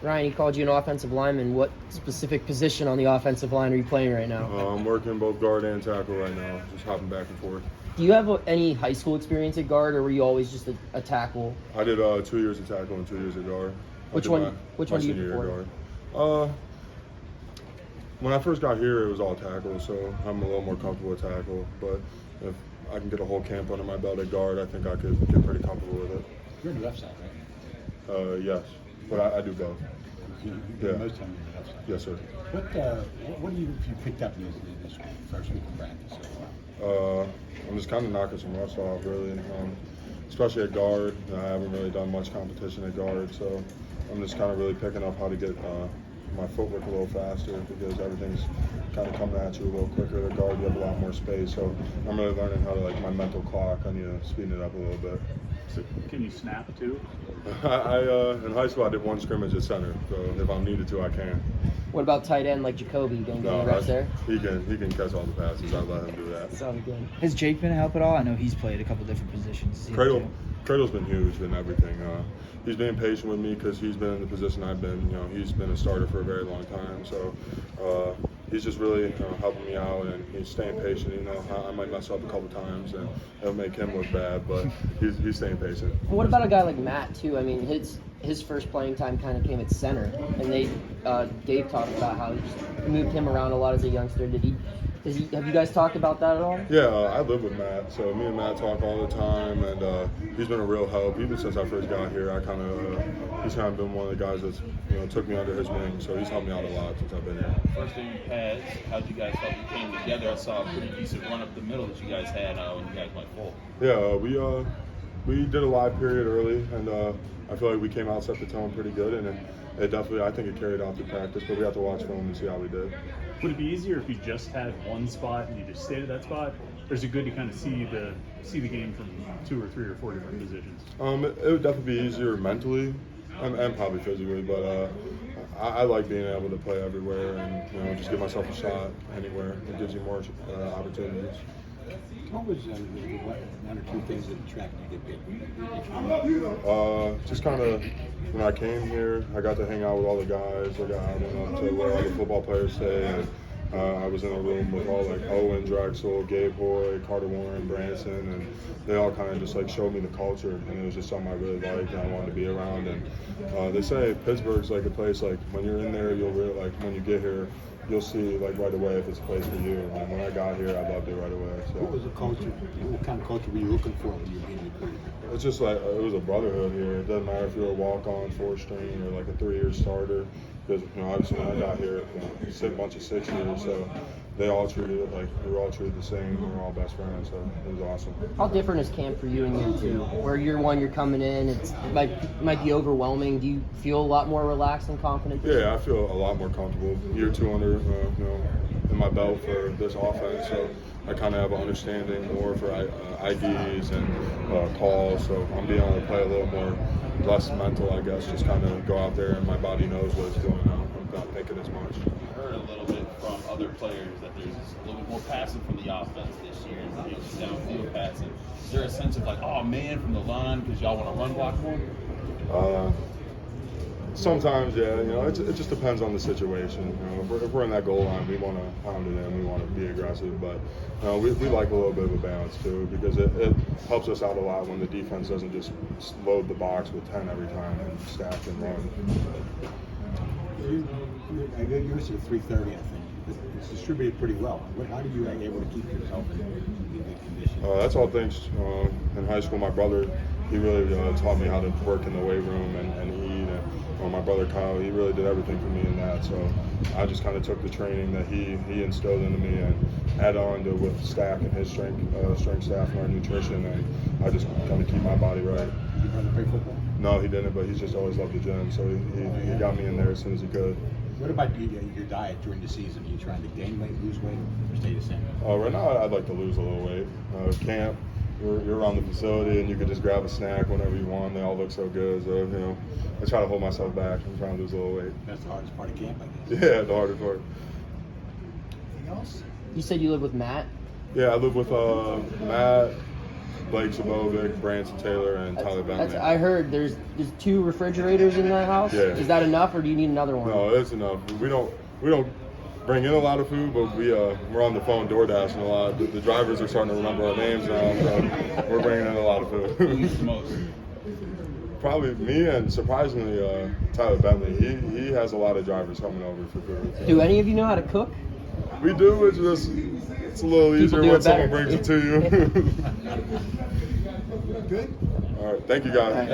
Ryan, he called you an offensive lineman. What specific position on the offensive line are you playing right now? I'm working both guard and tackle right now, just hopping back and forth. Do you have any high school experience at guard, or were you always just a tackle? I did 2 years of tackle and 2 years of guard. Which one do you prefer? When I first got here, it was all tackle, so I'm a little more comfortable with tackle. But if I can get a whole camp under my belt at guard, I think I could get pretty comfortable with it. You're on the left side, right? Yes, but I do both. Yeah. Most time you're on the left side. Yes, sir. What do you picked up in this first week of practice? I'm just kind of knocking some rust off, really. Especially at guard, I haven't really done much competition at guard, so I'm just kind of really picking up how to get my footwork a little faster because everything's kind of coming at you a little quicker. At guard, you have a lot more space, so I'm really learning how to, like, my mental clock. I need to speed it up a little bit. So can you snap too? In high school, I did one scrimmage at center, so if I'm needed to, I can. What about tight end like Jacoby? You gonna get any reps there? He can catch all the passes. I let him do that. Sounds good. Has Jake been a help at all? I know he's played a couple different positions. Cradle's been huge in everything. He's been patient with me because he's been in the position I've been. You know, he's been a starter for a very long time. So he's just really helping me out, and he's staying patient. You know, I might mess up a couple times, and it'll make him look bad, but he's staying patient. What about a guy like Matt too? I mean, his first playing time kind of came at center, and Dave talked about how he just moved him around a lot as a youngster. Have you guys talked about that at all? Yeah, I live with Matt, so me and Matt talk all the time, and he's been a real help. Even since I first got here, he's kind of been one of the guys that's took me under his wing, so he's helped me out a lot since I've been here. First thing you had, how'd you guys help you came together? I saw a pretty decent run up the middle that you guys had when you guys went full. Yeah, we did a live period early, and I feel like we came out, set the tone pretty good, and it definitely, I think it carried off through practice, but we have to watch film and see how we did. Would it be easier if you just had one spot and you just stayed at that spot? Or is it good to kind of see the game from 2 or 3 or 4 different positions? It would definitely be easier mentally and probably physically, but I like being able to play everywhere and just give myself a shot anywhere. It gives you more opportunities. What was one or two things that attracted you to Pitt? Just kind of when I came here, I got to hang out with all the guys. I went up to where all the football players stay, and I was in a room with all like Owen, Drexel, Gabe Hoy, Carter Warren, Branson, and they all kind of just like showed me the culture, and it was just something I really liked and I wanted to be around. And they say Pittsburgh's like a place like when you're in there, you'll really like when you get here. You'll see like right away if it's a place for you. And when I got here, I loved it right away. So. What was the culture? What kind of culture were you looking for when you came to Pitt? It's just like it was a brotherhood here. It doesn't matter if you're a walk-on, 4-string, or like a 3-year starter. Because obviously when I got here, it's a bunch of 6 years, so they all treated it like we were all treated the same. We were all best friends, so it was awesome. How different is camp for you in year 2? Where year 1 you're coming in, it might be overwhelming. Do you feel a lot more relaxed and confident? Yeah, I feel a lot more comfortable. Year 2 under, in my belt for this offense, so I kind of have an understanding more for IDs and calls. So I'm being able to play a little more less mental, I guess. Just kind of go out there and my body knows what it's doing now. I'm not thinking as much. I heard a little bit from other players that there's a little bit more passing from the offense this year, just downfield passing. Is there a sense of like, oh man, from the line because y'all want to run block more? Sometimes, yeah. It just depends on the situation. If we're in that goal line, we want to pound it in. We want to be aggressive, but we like a little bit of a balance too because it helps us out a lot when the defense doesn't just load the box with 10 every time and stack and run. You're used to the 330, I think. It's distributed pretty well. How do you able to keep yourself in good condition? That's all thanks. In high school, my brother, he really taught me how to work in the weight room and eat. And my brother Kyle, he really did everything for me in that. So I just kind of took the training that he instilled into me and add on to with Stack and his strength staff and our nutrition, and I just kind of keep my body right. Did your brother play football? No, he didn't, but he's just always loved the gym, so he got me in there as soon as he could. What about your diet during the season? Are you trying to gain weight, lose weight, or stay the same? Right now, I'd like to lose a little weight. Camp, you're around the facility, and you can just grab a snack whenever you want. They all look so good, so I try to hold myself back. I'm trying to lose a little weight. That's the hardest part of camp, I guess. Yeah, the hardest part. Anything else? You said you live with Matt? Yeah, I live with Matt, Blake Sabovic, Branson Taylor, and Tyler Bentley. I heard there's 2 refrigerators in that house. Yeah. Is that enough, or do you need another one? No, it's enough. We don't bring in a lot of food, but we're on the phone DoorDashing a lot. The drivers are starting to remember our names now, so we're bringing in a lot of Who food. eats the most? Probably me, and surprisingly Tyler Bentley. He has a lot of drivers coming over for food. So. Do any of you know how to cook? We do. It's a little easier do when it someone better. brings it to you. Good. All right, thank you guys. All right.